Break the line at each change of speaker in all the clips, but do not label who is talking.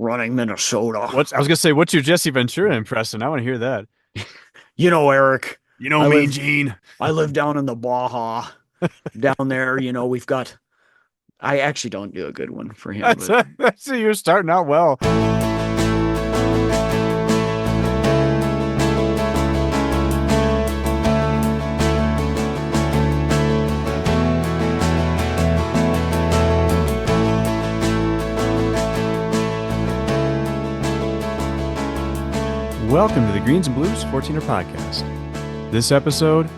running Minnesota.
I was gonna say, what's your Jesse Ventura impression? I want to hear that.
Eric,
You know
I
me,
live
Gene.
I live down in the Baja. Down there, we've got I actually don't do a good one for him, but
That's you're starting out well. Welcome to the Greens and Blues 14er podcast. This episode,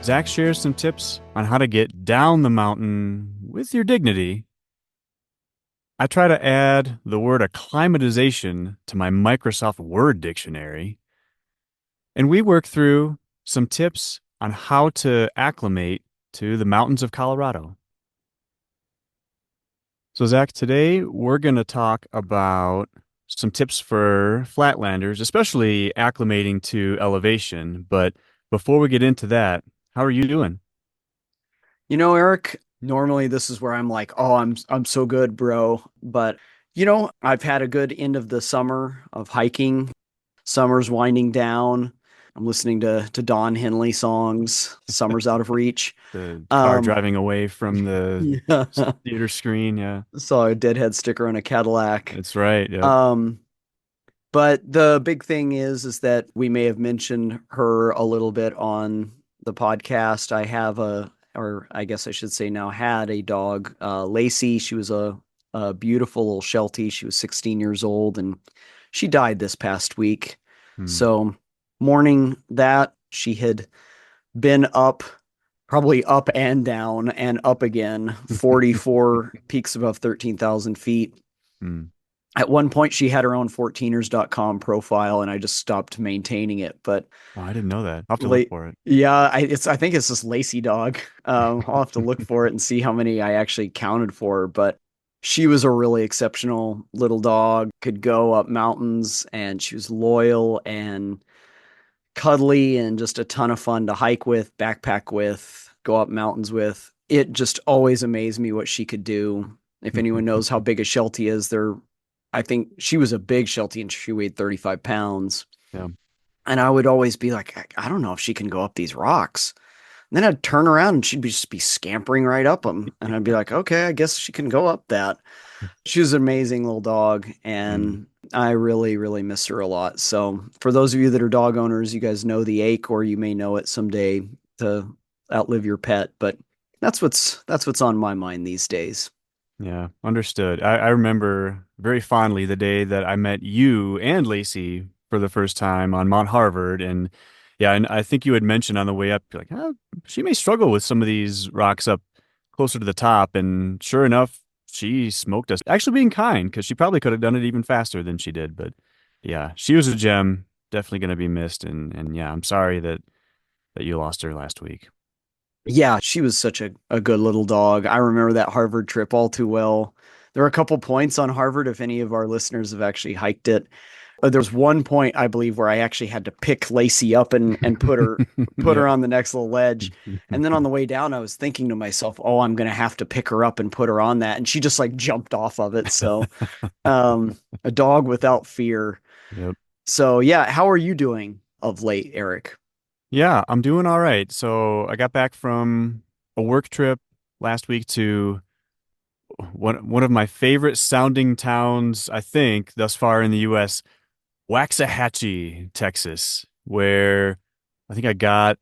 Zach shares some tips on how to get down the mountain with your dignity. I try to add the word acclimatization to my Microsoft Word dictionary. And we work through some tips on how to acclimate to the mountains of Colorado. So, Zach, today we're going to talk about some tips for flatlanders, especially acclimating to elevation. But before we get into that, how are you doing?
Eric, normally this is where I'm like, "Oh, I'm so good, bro." But I've had a good end of the summer of hiking. Summer's winding down. I'm listening to Don Henley songs. Summer's out of reach.
The car
Um,
driving away from the
yeah.
theater screen. Yeah,
Saw a Deadhead sticker on a Cadillac.
that's right. Yep.
Um, But the big thing is that we may have mentioned her a little bit on the podcast. Or I guess I should say now had a dog, Lacey. She was a beautiful little Sheltie. She was 16 years old and she died this past week.
Hmm.
So mourning that, she had been up, probably up and down and up again, 44 peaks above 13,000 feet.
Hmm.
At one point, she had her own 14ers.com profile, and I just stopped maintaining it. But
Oh, I didn't know that. I'll have to look
late,
for it.
yeah, I think it's this Lacey dog. I'll have to look for it and see how many I actually counted for her. But she was a really exceptional little dog. Could go up mountains, and she was loyal and cuddly, and just a ton of fun to hike with, backpack with, go up mountains with. It just always amazed me what she could do. If anyone knows how big a Sheltie is, I think she was a big Sheltie and she weighed 35 pounds.
Yeah.
And I would always be like, I don't know if she can go up these rocks. And then I'd turn around and she'd just be scampering right up them. And I'd be like, okay, I guess she can go up that. She was an amazing little dog.
Hmm.
And I really, really miss her a lot. So for those of you that are dog owners, you guys know the ache, or you may know it someday to outlive your pet. But that's what's on my mind these days.
Yeah, understood. I remember very fondly the day that I met you and Lacey for the first time on Mount Harvard. And yeah, and I think you had mentioned on the way up, you're like, oh, she may struggle with some of these rocks up closer to the top. And sure enough, she smoked us. Actually being kind, because she probably could have done it even faster than she did. But yeah, she was a gem, definitely going to be missed. And yeah, I'm sorry that you lost her last week.
Yeah, she was such a good little dog. I remember that Harvard trip all too well. There were a couple points on Harvard, if any of our listeners have actually hiked it. There was one point, I believe, where I actually had to pick Lacey up and put her
Yep.
on the next little ledge. And then on the way down, I was thinking to myself, "Oh, I'm gonna have to pick her up and put her on that." And she just like jumped off of it. So, a dog without fear.
Yep.
So, yeah, how are you doing of late, Eric?
Yeah, I'm doing all right. So I got back from a work trip last week to one of my favorite sounding towns, I think, thus far in the US, Waxahachie, Texas, where I think I got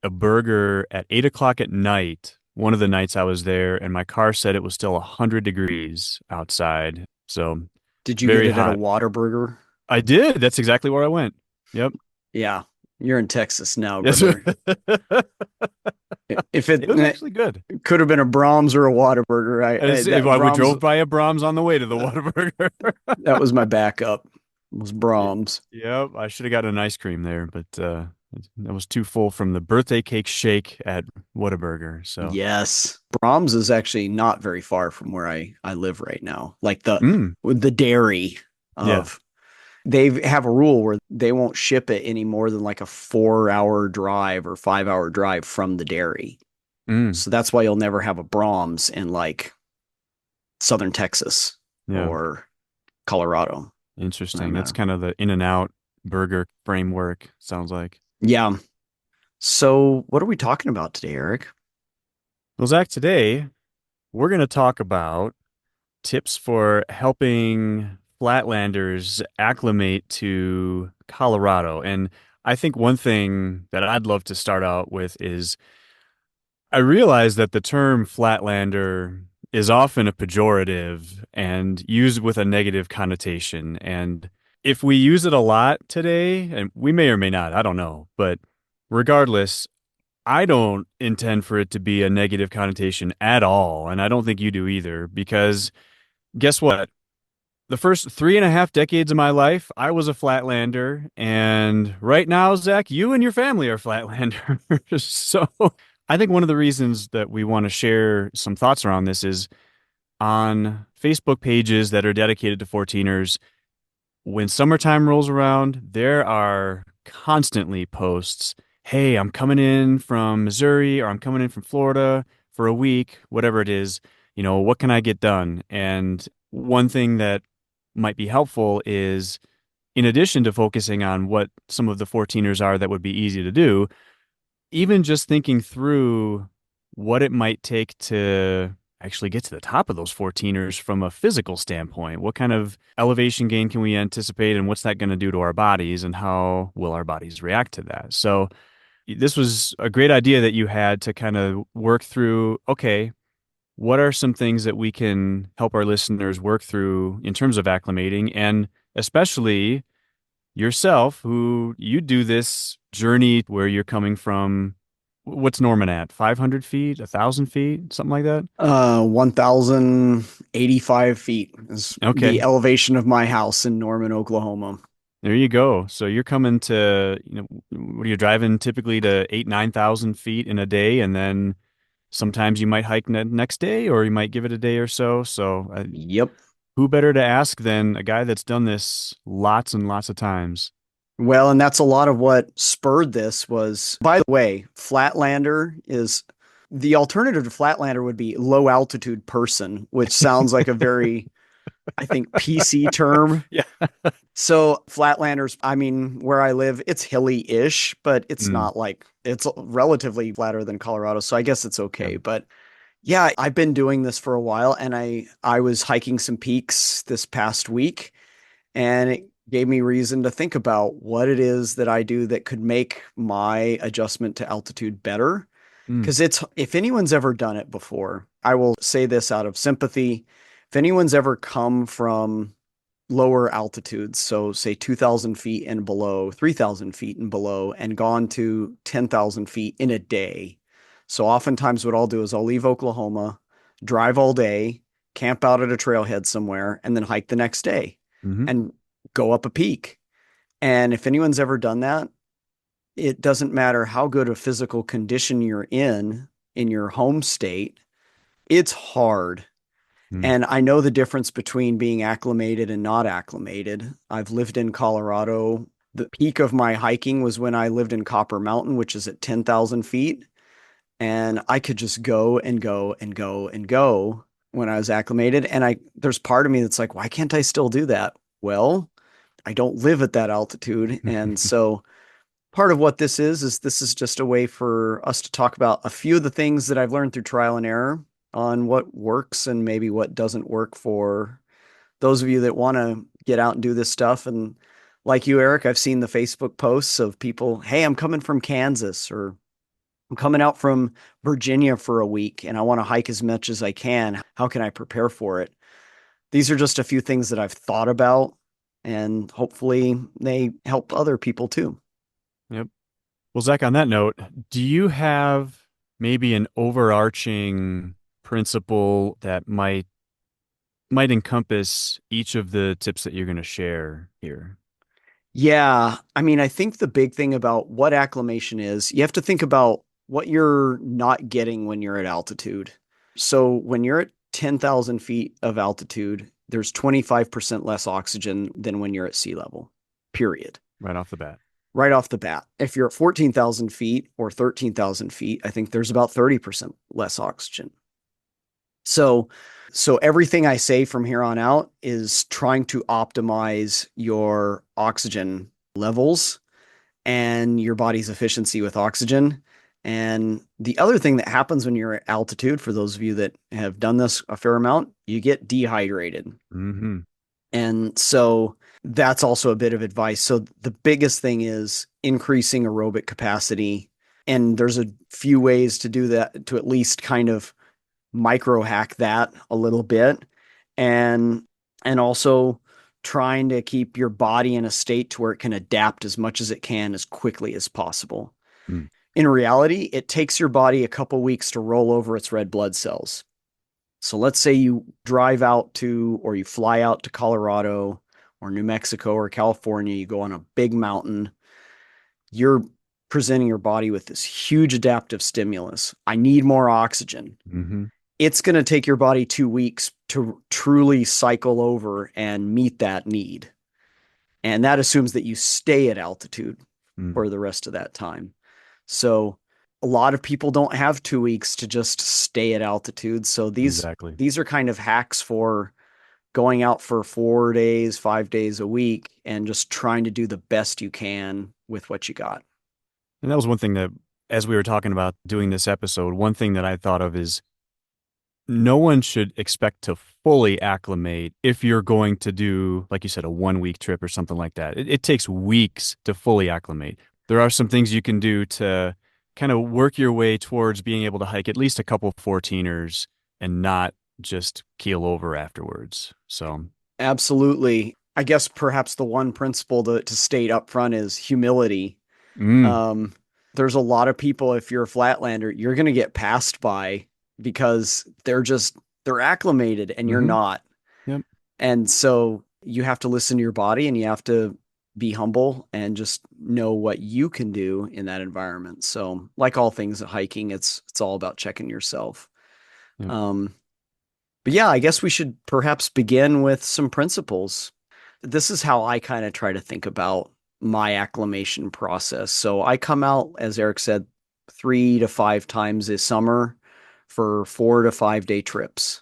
a burger at 8 o'clock at night. One of the nights I was there, and my car said it was still 100 degrees outside. So
Did you get
very
it at a
hot.
Whataburger?
I did. That's exactly where I went. Yep.
Yeah, you're in Texas now,
Yes.
brother. If
It was
it
actually good.
could have been a Brahms or a Whataburger, that
We
Brahms
drove by a Brahms on the way to the Whataburger.
that was my backup. Was
Y-
Brahms.
Yep, I should have gotten an ice cream there, but that was too full from the birthday cake shake at Whataburger. So,
Yes, Brahms is actually not very far from where I live right now. Like
mm,
the dairy
yeah,
of they have a rule where they won't ship it any more than like a 4 hour drive or 5 hour drive from the dairy.
mm,
So that's why you'll never have a Brahms in like southern Texas
yeah.
or Colorado, for that
Interesting. That's
matter.
kind of the in and out burger framework, sounds like.
Yeah. So, what are we talking about today, Eric?
Well, Zach, today we're going to talk about tips for helping flatlanders acclimate to Colorado. And I think one thing that I'd love to start out with is I realize that the term flatlander is often a pejorative and used with a negative connotation. And if we use it a lot today, and we may or may not, I don't know, but regardless, I don't intend for it to be a negative connotation at all. And I don't think you do either, because guess what? The first 3.5 decades of my life, I was a flatlander. And right now, Zach, you and your family are flatlanders. So I think one of the reasons that we want to share some thoughts around this is on Facebook pages that are dedicated to 14ers. When summertime rolls around, there are constantly posts. Hey, I'm coming in from Missouri or I'm coming in from Florida for a week, whatever it is. What can I get done? And one thing that might be helpful is, in addition to focusing on what some of the 14ers are that would be easy to do, even just thinking through what it might take to actually get to the top of those 14ers from a physical standpoint. What kind of elevation gain can we anticipate, and what's that going to do to our bodies, and how will our bodies react to that? So, this was a great idea that you had to kind of work through, okay, what are some things that we can help our listeners work through in terms of acclimating, and especially yourself, who you do this journey where you're coming from, what's Norman at? 500 feet, 1,000 feet, something like that?
1,085 feet is the
Okay.
elevation of my house in Norman, Oklahoma.
There you go. So you're coming to, what are you driving typically to 8, 9,000 feet in a day, and then sometimes you might hike next day, or you might give it a day or so. So
Yep.
who better to ask than a guy that's done this lots and lots of times?
Well, and that's a lot of what spurred this was, by the way, Flatlander is the alternative to Flatlander would be low altitude person, which sounds like a very, I think, PC term.
Yeah.
So Flatlanders, I mean, where I live, it's hilly-ish, but it's
Mm,
not like it's relatively flatter than Colorado, so I guess it's
yeah.
okay. But yeah, I've been doing this for a while, and I was hiking some peaks this past week, and it gave me reason to think about what it is that I do that could make my adjustment to altitude better.
Mm,
Because it's if anyone's ever done it before, I will say this out of sympathy. If anyone's ever come from lower altitudes, so say 2,000 feet and below, 3,000 feet and below, and gone to 10,000 feet in a day. So oftentimes, what I'll do is I'll leave Oklahoma, drive all day, camp out at a trailhead somewhere, and then hike the next day
hmm
and go up a peak. And if anyone's ever done that, it doesn't matter how good a physical condition you're in your home state, it's hard.
mm,
And I know the difference between being acclimated and not acclimated. I've lived in Colorado. The peak of my hiking was when I lived in Copper Mountain, which is at 10,000 feet. And I could just go and go and go and go when I was acclimated. And there's part of me that's like, why can't I still do that? Well, I don't live at that altitude. And so part of what this is just a way for us to talk about a few of the things that I've learned through trial and error on what works and maybe what doesn't work for those of you that want to get out and do this stuff. And like you, Eric, I've seen the Facebook posts of people, hey, I'm coming from Kansas or I'm coming out from Virginia for a week and I want to hike as much as I can. How can I prepare for it? These are just a few things that I've thought about, and hopefully they help other people too.
yep. Well, Zach, on that note, do you have maybe an overarching principle that might encompass each of the tips that you're going to share here?
Yeah, I mean, I think the big thing about what acclimation is, you have to think about what you're not getting when you're at altitude. So when you're at 10,000 feet of altitude, there's 25% less oxygen than when you're at sea level, period.
Right off the bat.
Right off the bat. If you're at 14,000 feet or 13,000 feet, I think there's about 30% less oxygen. So, so everything I say from here on out is trying to optimize your oxygen levels and your body's efficiency with oxygen. And the other thing that happens when you're at altitude, for those of you that have done this a fair amount, you get dehydrated.
Hmm.
And so that's also a bit of advice. So the biggest thing is increasing aerobic capacity. And there's a few ways to do that to at least kind of micro hack that a little bit. And also trying to keep your body in a state to where it can adapt as much as it can as quickly as possible.
Mm.
In reality, it takes your body a couple weeks to roll over its red blood cells. So let's say you drive out to, or you fly out to Colorado or New Mexico or California, you go on a big mountain, you're presenting your body with this huge adaptive stimulus. I need more oxygen.
Hmm.
It's going to take your body 2 weeks to truly cycle over and meet that need. And that assumes that you stay at altitude
Mm.
for the rest of that time. So a lot of people don't have 2 weeks to just stay at altitude. So
Exactly.
these are kind of hacks for going out for 4 days, 5 days a week, and just trying to do the best you can with what you got.
And that was one thing that, as we were talking about doing this episode, one thing that I thought of is no one should expect to fully acclimate if you're going to do, like you said, a 1 week trip or something like that. It takes weeks to fully acclimate. There are some things you can do to kind of work your way towards being able to hike at least a couple 14ers and not just keel over afterwards. So,
Absolutely. I guess perhaps the one principle to state up front is humility.
mm,
Um, there's a lot of people, if you're a flatlander, you're going to get passed by because they're acclimated and you're
hmm,
not.
yep,
And so you have to listen to your body and you have to be humble and just know what you can do in that environment. So, like all things at hiking, it's all about checking yourself.
yep.
Um, but yeah, I guess we should perhaps begin with some principles. This is how I kind of try to think about my acclimation process. So I come out, as Eric said, 3 to 5 times a summer for 4 to 5 day trips.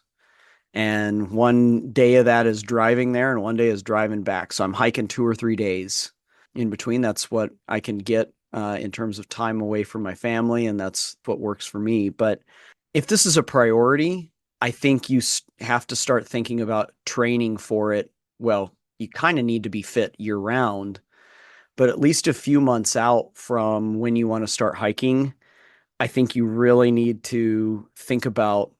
And one day of that is driving there, and one day is driving back. So I'm hiking 2 or 3 days in between. That's what I can get in terms of time away from my family, and that's what works for me. But if this is a priority, I think you have to start thinking about training for it. Well, you kind of need to be fit year round, but at least a few months out from when you want to start hiking, I think you really need to think about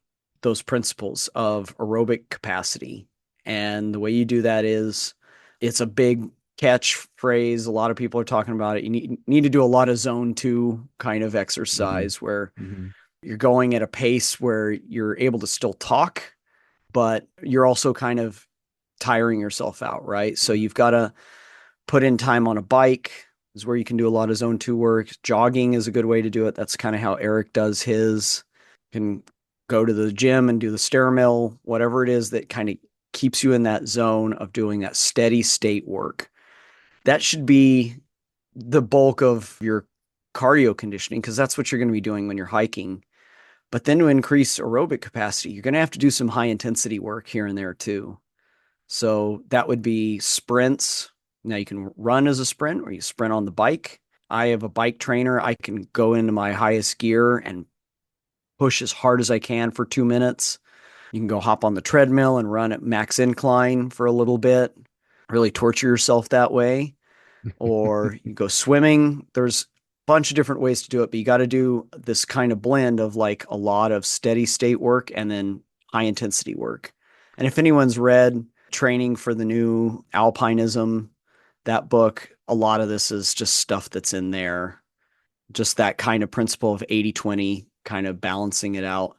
those principles of aerobic capacity. And the way you do that is it's a big catchphrase. A lot of people are talking about it. You need to do a lot of zone 2 kind of
Hmm.
exercise where
Hmm.
you're going at a pace where you're able to still talk, but you're also kind of tiring yourself out, right? So you've got to put in time on a bike is where you can do a lot of zone 2 work. Jogging is a good way to do it. That's kind of how Eric does his. You can go to the gym and do the stair mill, whatever it is that kind of keeps you in that zone of doing that steady state work. That should be the bulk of your cardio conditioning because that's what you're going to be doing when you're hiking. But then to increase aerobic capacity, you're going to have to do some high intensity work here and there too. So that would be sprints. Now you can run as a sprint or you sprint on the bike. I have a bike trainer. I can go into my highest gear and push as hard as I can for 2 minutes. You can go hop on the treadmill and run at max incline for a little bit, really torture yourself that way. Or you go swimming. There's a bunch of different ways to do it, but you got to do this kind of blend of like a lot of steady state work and then high intensity work. And if anyone's read Training for the New Alpinism, that book, a lot of this is just stuff that's in there. Just that kind of principle of 80-20, kind of balancing it out.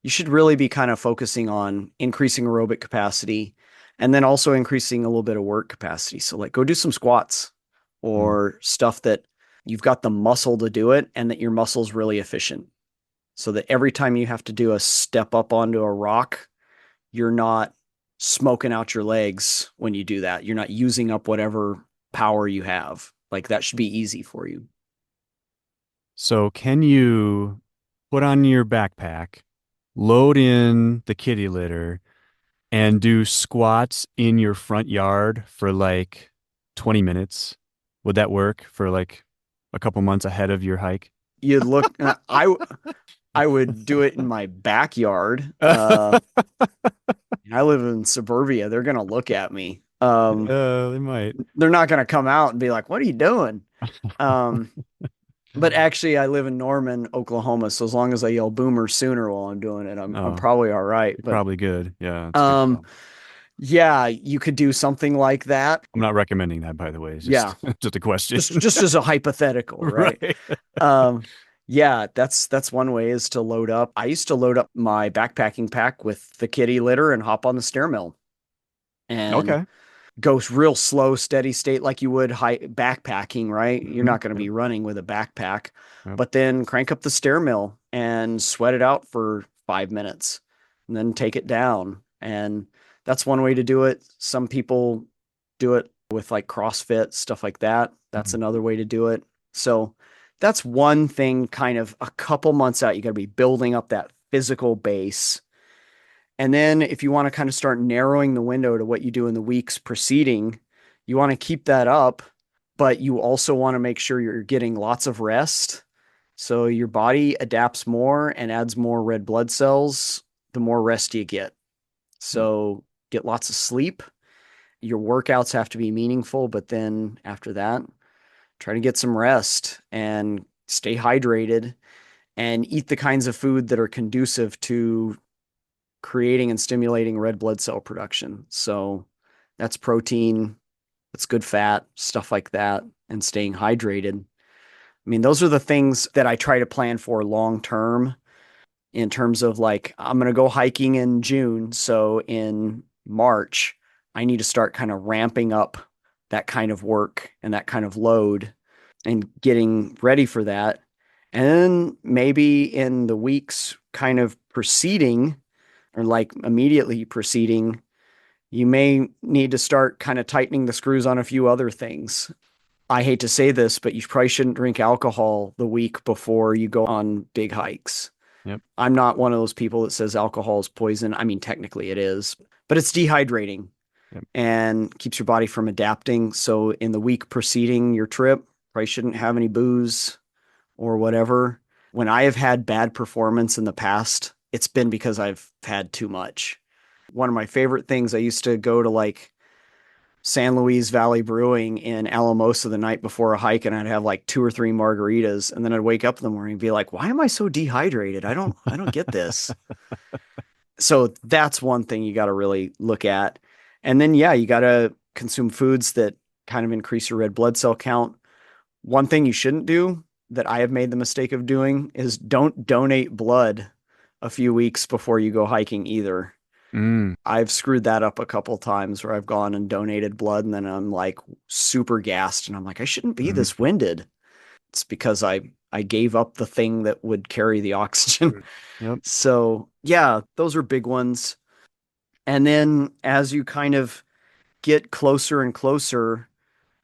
You should really be kind of focusing on increasing aerobic capacity and then also increasing a little bit of work capacity. So, like, go do some squats
Mm.
or stuff that you've got the muscle to do it and that your muscle's really efficient. So that every time you have to do a step up onto a rock, you're not smoking out your legs when you do that. You're not using up whatever power you have. Like, that should be easy for you.
So can you put on your backpack, load in the kitty litter, and do squats in your front yard for like 20 minutes. Would that work for like a couple months ahead of your hike?
You'd look, I would do it in my backyard. I live in suburbia. They're gonna look at me.
They might.
They're not gonna come out and be like, "What are you doing?" Um, but actually, I live in Norman, Oklahoma, so as long as I yell "Boomer" Sooner while I'm doing it, I'm
Oh,
probably all right.
you're
But
probably good. Yeah, that's a good
um,
call.
yeah, you could do something like that.
I'm not recommending that, by the way. It's just
Yeah,
just a question.
just as a hypothetical, right?
Right.
Um, yeah, that's one way is to load up. I used to load up my backpacking pack with the kitty litter and hop on the stair mill and
Okay.
goes real slow, steady state like you would backpacking, right? You're
Hmm.
not going to
Yep.
be running with a backpack,
Yep.
but then crank up the stair mill and sweat it out for 5 minutes and then take it down. And that's one way to do it. Some people do it with like CrossFit, stuff like that. That's
Mhm.
another way to do it. So that's one thing kind of a couple months out. You got to be building up that physical base and then if you want to kind of start narrowing the window to what you do in the weeks preceding, you want to keep that up, but you also want to make sure you're getting lots of rest. So your body adapts more and adds more red blood cells the more rest you get.
Yep.
So get lots of sleep. Your workouts have to be meaningful, but then after that, try to get some rest and stay hydrated and eat the kinds of food that are conducive to creating and stimulating red blood cell production. So that's protein, that's good fat, stuff like that, and staying hydrated. I mean, those are the things that I try to plan for long term in terms of like, I'm going to go hiking in June. So in March, I need to start kind of ramping up that kind of work and that kind of load and getting ready for that. And then maybe in the weeks kind of preceding or like immediately preceding, you may need to start kind of tightening the screws on a few other things. I hate to say this, but you probably shouldn't drink alcohol the week before you go on big hikes.
Yep.
I'm not one of those people that says alcohol is poison. I mean, technically it is, but it's dehydrating
Yep.
and keeps your body from adapting. So in the week preceding your trip, probably shouldn't have any booze or whatever. When I have had bad performance in the past, it's been because I've had too much. One of my favorite things, I used to go to like San Luis Valley Brewing in Alamosa the night before a hike and I'd have like two or three margaritas and then I'd wake up in the morning and be like, why am I so dehydrated? I don't get this. So that's one thing you got to really look at. And then yeah, you got to consume foods that kind of increase your red blood cell count. One thing you shouldn't do that I have made the mistake of doing is don't donate blood a few weeks before you go hiking either.
Mm.
I've screwed that up a couple times where I've gone and donated blood and then I'm like super gassed and I'm like, I shouldn't be
Hmm.
this winded. It's because I gave up the thing that would carry the oxygen.
Yep.
So yeah, those are big ones. And then as you kind of get closer and closer,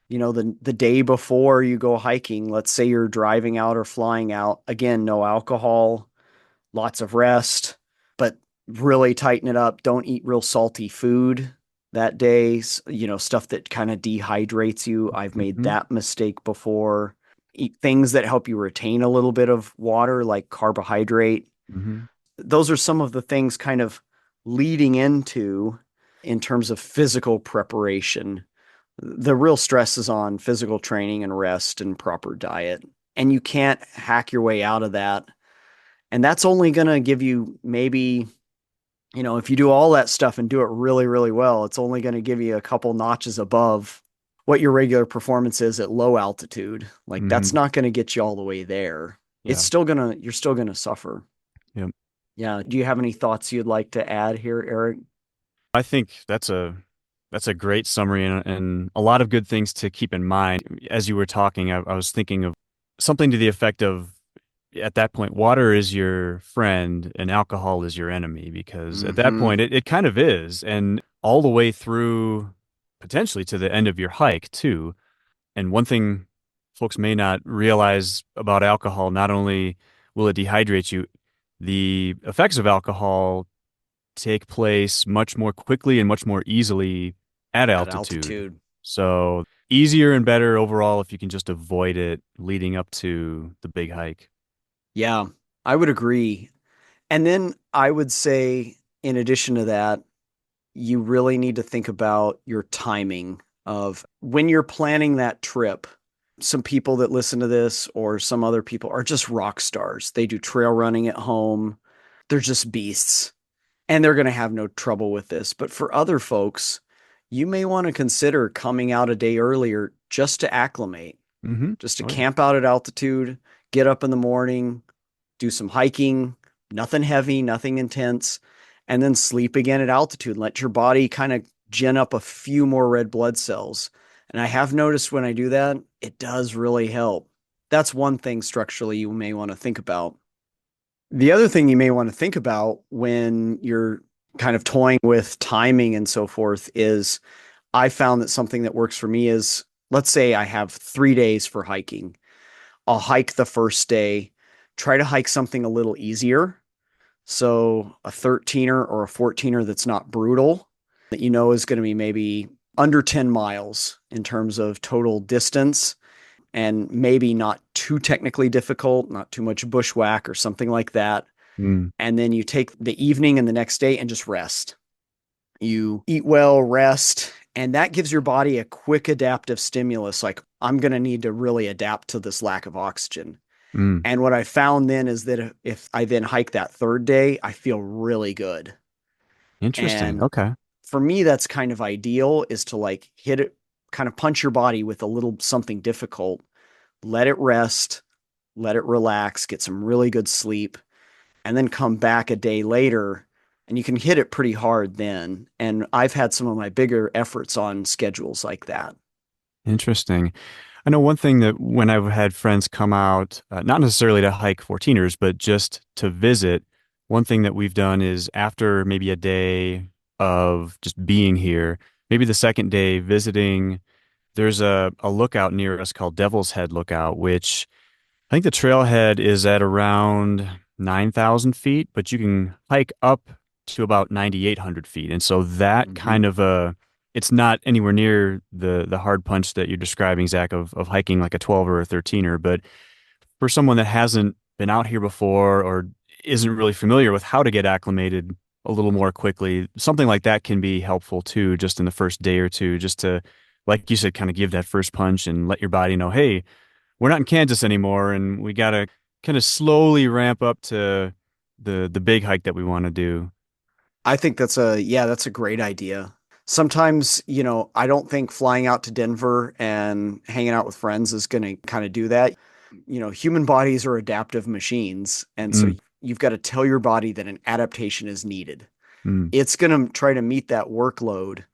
the day before you go hiking, let's say you're driving out or flying out, again, no alcohol, lots of rest, but really tighten it up. Don't eat real salty food that day, stuff that kind of dehydrates you. I've made
Hmm.
that mistake before. Eat things that help you retain a little bit of water, like carbohydrate.
Hmm.
Those are some of the things kind of leading into in terms of physical preparation. The real stress is on physical training and rest and proper diet. And you can't hack your way out of that. And that's only going to give you maybe, if you do all that stuff and do it really, really well, it's only going to give you a couple notches above what your regular performance is at low altitude. Like that's
Hmm.
not going to get you all the way there.
Yeah.
You're still going to suffer.
Yep.
Yeah. Do you have any thoughts you'd like to add here, Eric?
I think that's a great summary and a lot of good things to keep in mind. As you were talking, I was thinking of something to the effect of at that point, water is your friend and alcohol is your enemy because at that
Mm-hmm.
point it kind of is. And all the way through potentially to the end of your hike too. And one thing folks may not realize about alcohol, not only will it dehydrate you, the effects of alcohol take place much more quickly and much more easily at
At
altitude.
altitude.
So easier and better overall if you can just avoid it leading up to the big hike.
Yeah, I would agree. And then I would say, in addition to that, you really need to think about your timing of when you're planning that trip. Some people that listen to this or some other people are just rock stars. They do trail running at home. They're just beasts and they're going to have no trouble with this. But for other folks, you may want to consider coming out a day earlier just to acclimate,
Hmm.
just to
Oh yeah.
camp out at altitude, get up in the morning, do some hiking, nothing heavy, nothing intense, and then sleep again at altitude and let your body kind of gin up a few more red blood cells. And I have noticed when I do that, it does really help. That's one thing structurally you may want to think about. The other thing you may want to think about when you're kind of toying with timing and so forth is I found that something that works for me is, let's say I have 3 days for hiking. I'll hike the first day, try to hike something a little easier. So a 13er or a 14er that's not brutal, that you know is going to be maybe under 10 miles in terms of total distance and maybe not too technically difficult, not too much bushwhack or something like that.
Mm,
And then you take the evening and the next day and just rest. You eat well, rest, and that gives your body a quick adaptive stimulus. Like, I'm going to need to really adapt to this lack of oxygen.
mm.
And what I found then is that if I then hike that third day, I feel really good.
Interesting.
And
Okay.
for me, that's kind of ideal is to like hit it, kind of punch your body with a little something difficult, let it rest, let it relax, get some really good sleep, and then come back a day later and you can hit it pretty hard then. And I've had some of my bigger efforts on schedules like that.
Interesting. I know one thing that when I've had friends come out, not necessarily to hike 14ers, but just to visit, one thing that we've done is after maybe a day of just being here, maybe the second day visiting, there's a lookout near us called Devil's Head Lookout, which I think the trailhead is at around 9,000 feet, but you can hike up to about 9,800 feet. And so that
Mm-hmm.
kind of it's not anywhere near the hard punch that you're describing, Zach, of hiking like a 12 or a 13er. But for someone that hasn't been out here before or isn't really familiar with how to get acclimated a little more quickly, something like that can be helpful too, just in the first day or two, just to, like you said, kind of give that first punch and let your body know, hey, we're not in Kansas anymore, and we gotta kind of slowly ramp up to the big hike that we want to do.
I think that's a great idea. Sometimes, I don't think flying out to Denver and hanging out with friends is going to kind of do that. Human bodies are adaptive machines, and so
Mm,
you've got to tell your body that an adaptation is needed.
mm,
It's going to try to meet that workload,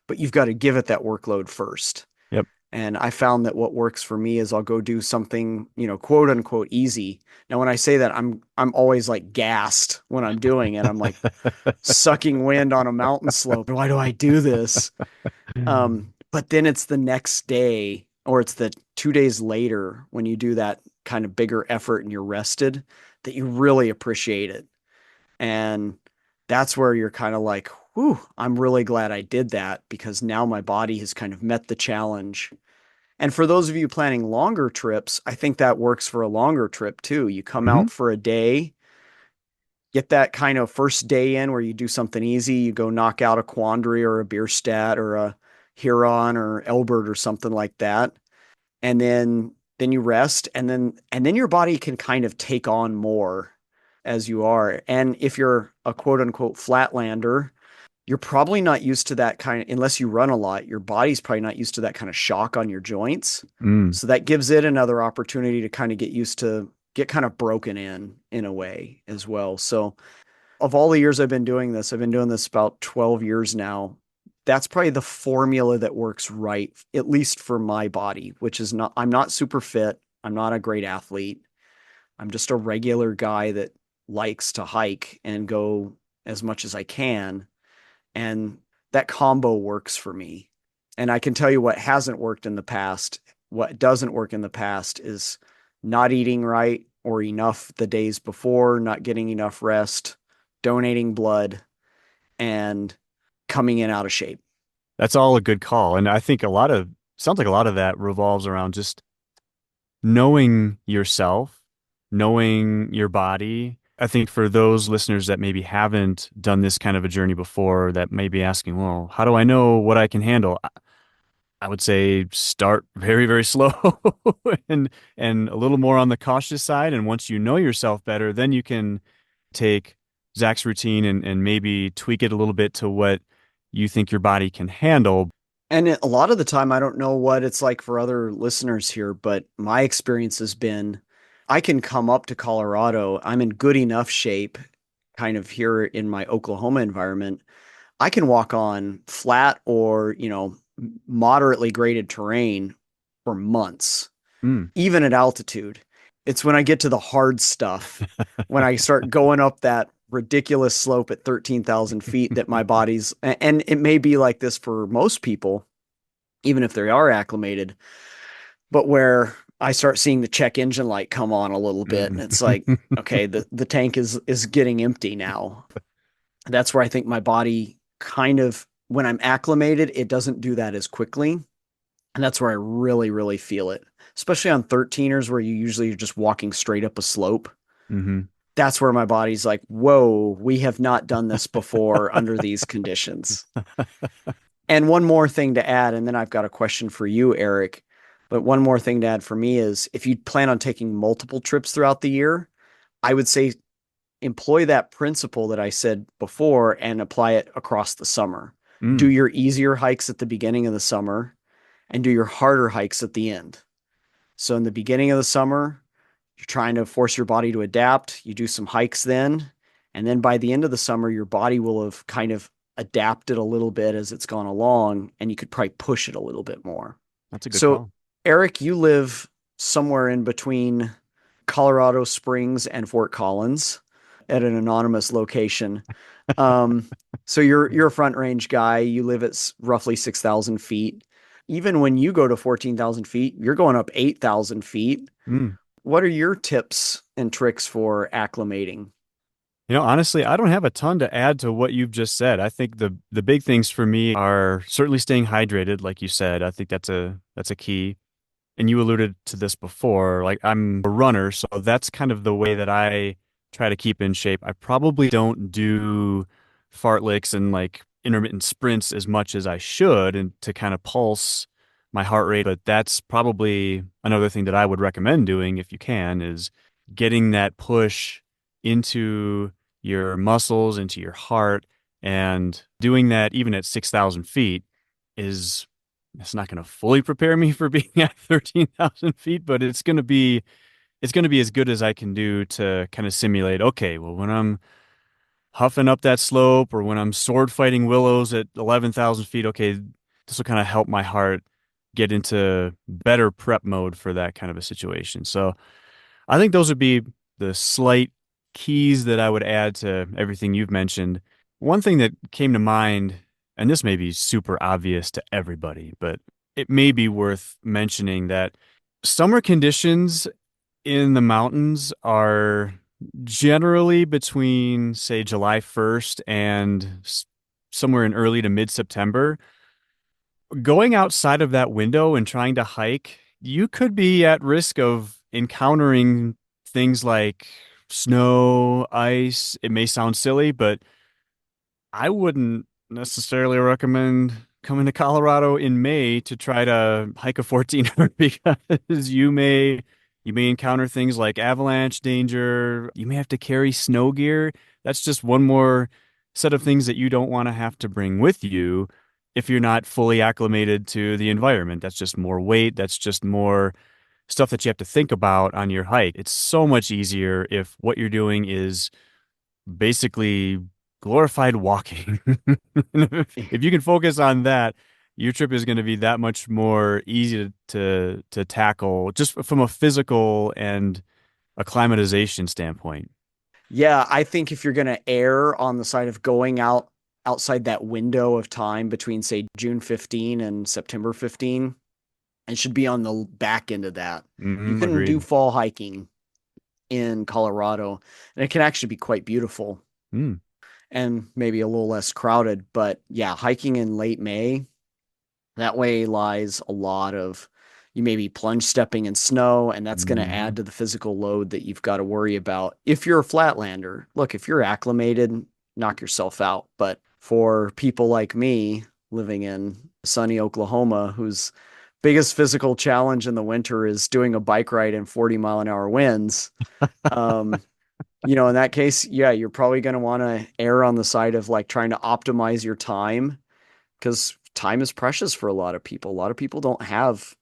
but you've got to give it that workload first.
yep.
And I found that what works for me is I'll go do something, quote unquote easy. Now, when I say that, I'm always like gassed when I'm doing it. I'm like sucking wind on a mountain slope. Why do I do this? But then it's the next day or it's the 2 days later when you do that kind of bigger effort and you're rested that you really appreciate it. And that's where you're kind of like, whew, I'm really glad I did that because now my body has kind of met the challenge. And for those of you planning longer trips, I think that works for a longer trip too. You come
Hmm.
out for a day, get that kind of first day in where you do something easy. You go knock out a Quandary or a Bierstadt or a Huron or Elbert or something like that. And then you rest and then your body can kind of take on more as you are. And if you're a quote unquote flatlander, you're probably not used to that kind of, unless you run a lot, your body's probably not used to that kind of shock on your joints.
Mm,
So that gives it another opportunity to kind of get used to get kind of broken in a way as well. So of all the years I've been doing this about 12 years now. That's probably the formula that works right, at least for my body, which is not, I'm not super fit. I'm not a great athlete. I'm just a regular guy that likes to hike and go as much as I can. And that combo works for me. And I can tell you what hasn't worked in the past. What doesn't work in the past is not eating right or enough the days before, not getting enough rest, donating blood, and coming in out of shape.
That's all a good call. And I think sounds like a lot of that revolves around just knowing yourself, knowing your body. I think for those listeners that maybe haven't done this kind of a journey before, that may be asking, well, how do I know what I can handle? I would say start very, very slow and a little more on the cautious side. And once you know yourself better, then you can take Zach's routine and maybe tweak it a little bit to what you think your body can handle.
And a lot of the time, I don't know what it's like for other listeners here, but my experience has been I can come up to Colorado. I'm in good enough shape, kind of here in my Oklahoma environment. I can walk on flat or, moderately graded terrain for months,
Mm.
even at altitude. It's when I get to the hard stuff, when I start going up that ridiculous slope at 13,000 feet that my body's, and it may be like this for most people, even if they are acclimated, but where I start seeing the check engine light come on a little bit, and
Mm.
it's like, okay, the tank is getting empty now. That's where I think my body kind of, when I'm acclimated, it doesn't do that as quickly. And that's where I really, really feel it, especially on 13ers where you usually are just walking straight up a slope.
Hmm.
That's where my body's like, whoa, we have not done this before under these conditions. And one more thing to add, and then I've got a question for you, Eric. But one more thing to add for me is if you plan on taking multiple trips throughout the year, I would say employ that principle that I said before and apply it across the summer. Do
Mm.
your easier hikes at the beginning of the summer and do your harder hikes at the end. So in the beginning of the summer, you're trying to force your body to adapt. You do some hikes then. And then by the end of the summer, your body will have kind of adapted a little bit as it's gone along, and you could probably push it a little bit more.
That's a good
So,
call.
Eric, you live somewhere in between Colorado Springs and Fort Collins at an anonymous location. Um, so you're a front range guy. You live at roughly 6,000 feet. Even when you go to 14,000 feet, you're going up 8,000 feet.
Mm.
What are your tips and tricks for acclimating?
Honestly, I don't have a ton to add to what you've just said. I think the big things for me are certainly staying hydrated, like you said. I think that's a key. And you alluded to this before, like I'm a runner, so that's kind of the way that I try to keep in shape. I probably don't do fartleks and like intermittent sprints as much as I should and to kind of pulse my heart rate, but that's probably another thing that I would recommend doing if you can is getting that push into your muscles, into your heart, and doing that even at 6,000 feet is it's not going to fully prepare me for being at 13,000 feet, but it's going to be as good as I can do to kind of simulate, okay, well, when I'm huffing up that slope or when I'm sword fighting willows at 11,000 feet, okay, this will kind of help my heart get into better prep mode for that kind of a situation. So I think those would be the slight keys that I would add to everything you've mentioned. One thing that came to mind, and this may be super obvious to everybody, but it may be worth mentioning that summer conditions in the mountains are generally between, say, July 1st and somewhere in early to mid-September. Going outside of that window and trying to hike, you could be at risk of encountering things like snow, ice. It may sound silly, but I wouldn't necessarily recommend coming to Colorado in May to try to hike a 1400 because you may encounter things like avalanche danger. You may have to carry snow gear. That's just one more set of things that you don't want to have to bring with you if you're not fully acclimated to the environment. That's just more weight. That's just more stuff that you have to think about on your hike. It's so much easier if what you're doing is basically glorified walking. If you can focus on that, your trip is going to be that much more easy to tackle just from a physical and acclimatization standpoint.
Yeah, I think if you're going to err on the side of going outside that window of time between, say, June 15 and September 15, it should be on the back end of that. You can do
Agreed.
fall hiking in Colorado, and it can actually be quite beautiful
Mm.
and maybe a little less crowded. But yeah, hiking in late May, that way lies a lot of you may be plunge stepping in snow, and that's going to
Mhm.
add to the physical load that you've got to worry about. If you're a flatlander, look, if you're acclimated, knock yourself out. But for people like me living in sunny Oklahoma, whose biggest physical challenge in the winter is doing a bike ride in 40-mile-an-hour winds, um, in that case, yeah, you're probably going to want to err on the side of like trying to optimize your time because time is precious for a lot of people. A lot of people don't have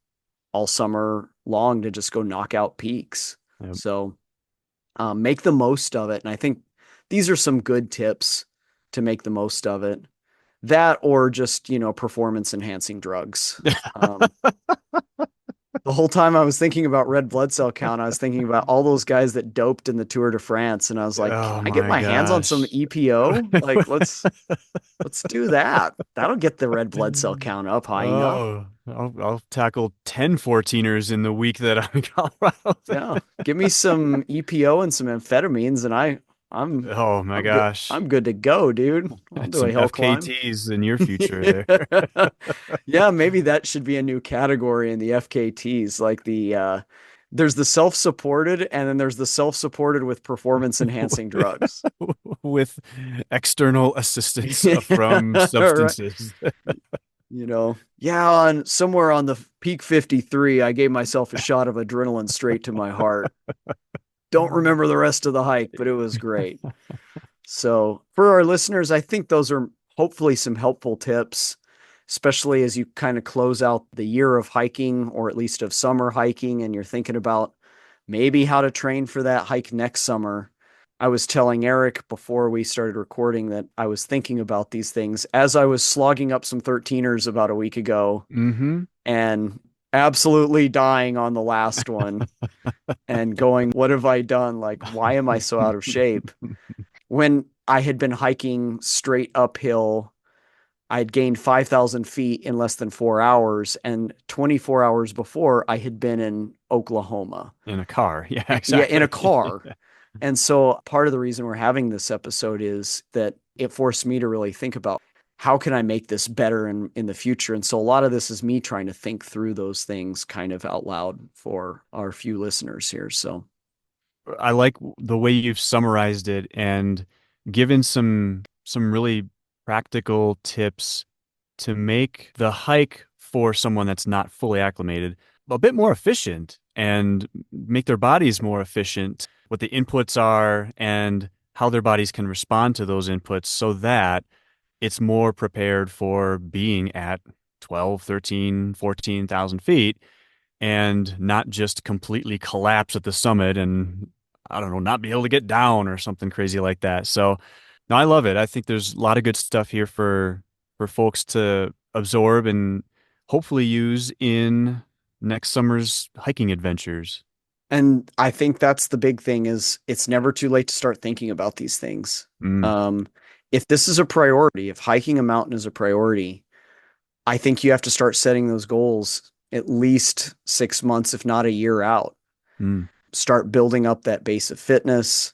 all summer long to just go knock out peaks.
Yep.
So make the most of it. And I think these are some good tips to make the most of it. That or just, performance enhancing drugs. Um, the whole time I was thinking about red blood cell count, I was thinking about all those guys that doped in the Tour de France. And I was like, can
Oh
I get
my
my hands on some
gosh.
EPO? Like, let's do that. That'll get the red blood cell count up high enough.
Oh, I'll tackle 10 14ers in the week that I'm in Colorado.
Yeah, give me some EPO and some amphetamines, and I'm
Oh my
I'm good.
gosh.
I'm good to go, dude. I'll do a
Some
hill climb.
FKTs in your future there.
Yeah, maybe that should be a new category in the FKTs. Like there's the self-supported, and then there's the self-supported with performance enhancing drugs.
With external assistance from
Right.
substances.
Yeah, on somewhere on the peak 53, I gave myself a shot of adrenaline straight to my heart. Don't remember the rest of the hike, but it was great. So, for our listeners, I think those are hopefully some helpful tips, especially as you kind of close out the year of hiking or at least of summer hiking and you're thinking about maybe how to train for that hike next summer. I was telling Eric before we started recording that I was thinking about these things as I was slogging up some 13ers about a week ago
Hmm.
and absolutely dying on the last one and going, what have I done? Like, why am I so out of shape? When I had been hiking straight uphill, I'd gained 5,000 feet in less than 4 hours. And 24 hours before, I had been in Oklahoma.
In a car. Yeah,
Yeah, in a
exactly.
car. And so part of the reason we're having this episode is that it forced me to really think about how can I make this better in the future. And so a lot of this is me trying to think through those things kind of out loud for our few listeners here. So
I like the way you've summarized it and given some really practical tips to make the hike for someone that's not fully acclimated a bit more efficient and make their bodies more efficient, what the inputs are and how their bodies can respond to those inputs so that it's more prepared for being at 12, 13, 14,000 feet and not just completely collapse at the summit and I don't know, not be able to get down or something crazy like that. So, no, I love it. I think there's a lot of good stuff here for folks to absorb and hopefully use in next summer's hiking adventures.
And I think that's the big thing is it's never too late to start thinking about these things.
Mm,
Um, if this is a priority, if hiking a mountain is a priority, I think you have to start setting those goals at least 6 months, if not a year out.
mm.
Start building up that base of fitness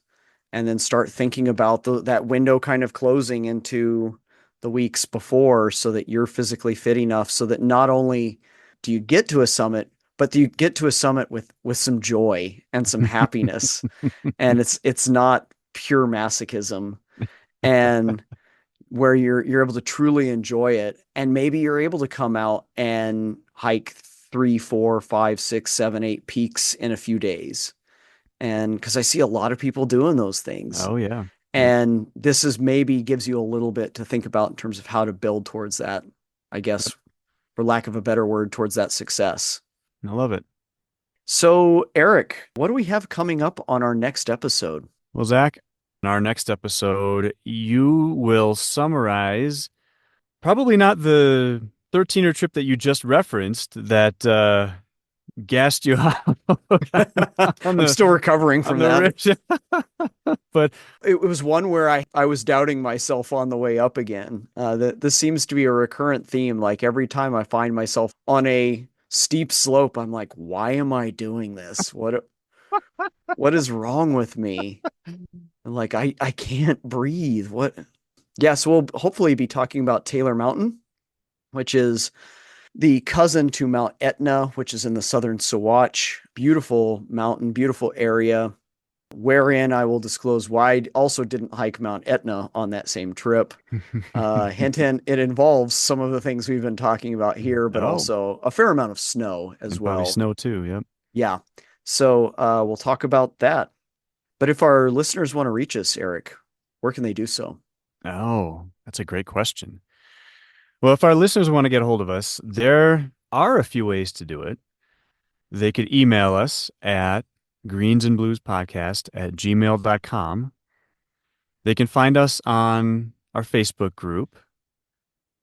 and then start thinking about that window kind of closing into the weeks before so that you're physically fit enough so that not only do you get to a summit, but do you get to a summit with some joy and some happiness and it's not pure masochism and where you're able to truly enjoy it and maybe you're able to come out and hike 3, 4, 5, 6, 7, 8 peaks in a few days and because I see a lot of people doing those things.
Oh yeah. Yep.
And this is maybe gives you a little bit to think about in terms of how to build towards that, I guess, for lack of a better word, towards that success.
I love it.
So, Eric, what do we have coming up on our next episode?
Well, Zach, in our next episode, you will summarize probably not the 13er trip that you just referenced that gassed you out on
I'm
the
still recovering
on
from
the
that.
ridge. But
It was one where I was doubting myself on the way up again. This seems to be a recurrent theme. Like every time I find myself on a steep slope, I'm like, why am I doing this? What? What is wrong with me? Like I can't breathe. What? Yeah, so we'll hopefully be talking about Taylor Mountain, which is the cousin to Mount Etna, which is in the southern Sawatch. Beautiful mountain, beautiful area, wherein I will disclose why I also didn't hike Mount Etna on that same trip. Hint, hint, it involves some of the things we've been talking about here, but
Oh,
also a fair amount of snow as
and probably
well.
snow too. Yep.
Yeah. So we'll talk about that. But if our listeners want to reach us, Eric, where can they do so?
Oh, that's a great question. Well, if our listeners want to get a hold of us, there are a few ways to do it. They could email us at greensandbluespodcast@gmail.com. They can find us on our Facebook group.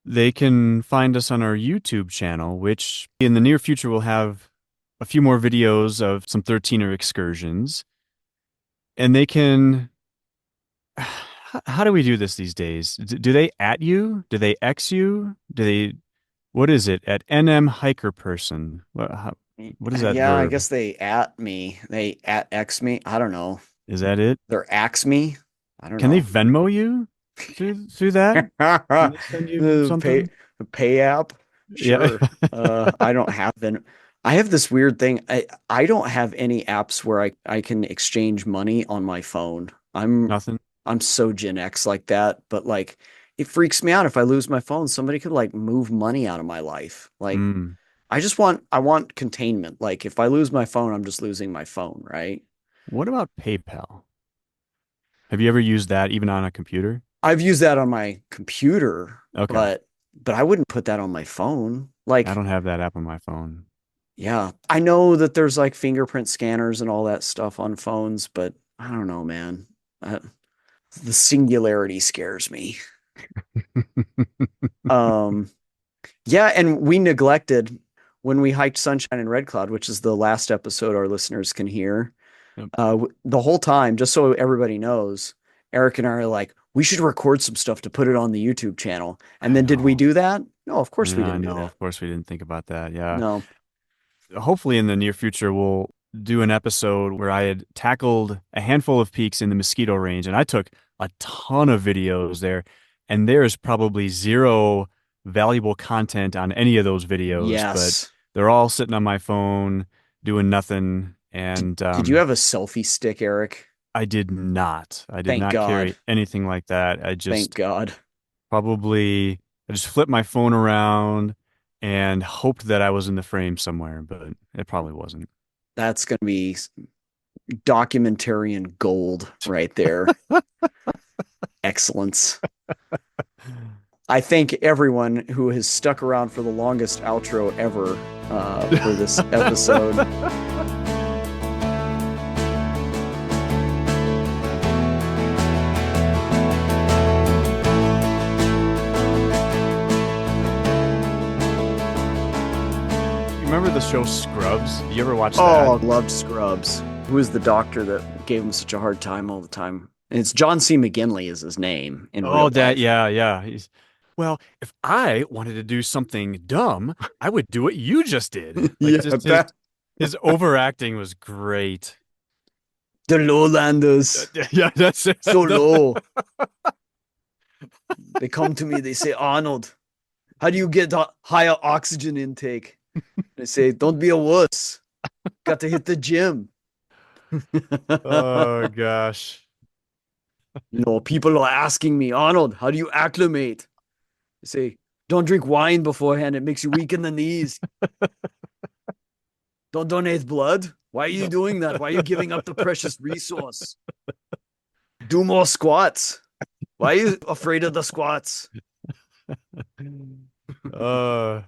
They can find us on our YouTube channel, which in the near future will have a few more videos of some 13er excursions. And they can, how do we do this these days? Do they at you? Do they X you? Do they, what is it? At NM Hiker Person. What is that
Yeah, I
verb?
guess they at me. They at X me. I don't know.
Is that it?
They're axe me. I don't
Can they
know.
Venmo you through that? Can they send you
The
something?
pay app.
Yeah.
Sure. I don't have them. I have this weird thing. I don't have any apps where I can exchange money on my phone.
Nothing.
I'm so Gen X like that, but like it freaks me out if I lose my phone. Somebody could like move money out of my life. Like
Mm.
I want containment. Like if I lose my phone, I'm just losing my phone, right?
What about PayPal? Have you ever used that even on a computer?
I've used that on my computer,
Okay.
but I wouldn't put that on my phone.
I
Like,
don't have that app on my phone.
yeah, I know that there's like fingerprint scanners and all that stuff on phones, but I don't know, man. Uh, the singularity scares me. Um, yeah, and we neglected when we hiked Sunshine and Red Cloud, which is the last episode our listeners can hear.
Yep.
The whole time, just so everybody knows, Eric and I are like, we should record some stuff to put it on the YouTube channel. And
I
then did we
know.
do that? No, of course we
Yeah,
didn't do
no,
that.
of course we didn't think about that. Yeah.
No.
Hopefully in the near future we'll do an episode where I had tackled a handful of peaks in the Mosquito Range and I took a ton of videos there and there's probably zero valuable content on any of those videos, but
Yes.
they're all sitting on my phone doing nothing and
Did you have a selfie stick, Eric?
I did not. I did
Thank
not
God.
carry anything like that.
Thank God.
Probably I just flipped my phone around and hoped that I was in the frame somewhere, but it probably wasn't.
That's going to be documentarian gold right there. Excellence. I thank everyone who has stuck around for the longest outro ever for this episode.
Remember the show Scrubs? Did you ever watch that?
Oh, loved Scrubs. Who was the doctor that gave him such a hard time all the time? And it's John C. McGinley is his name in real
Oh, that
life.
yeah, yeah. Well, if I wanted to do something dumb, I would do what you just did. Like
Yeah,
just his overacting was great.
the Lowlanders,
Yeah, that's it.
so low. They come to me, they say, Arnold, how do you get a higher oxygen intake? I say, don't be a wuss. Got to hit the gym.
Oh gosh.
People are asking me, Arnold, how do you acclimate? I say, don't drink wine beforehand. It makes you weak in the knees. Don't donate blood. Why are you doing that? Why are you giving up the precious resource? Do more squats. Why are you afraid of the squats?
Uh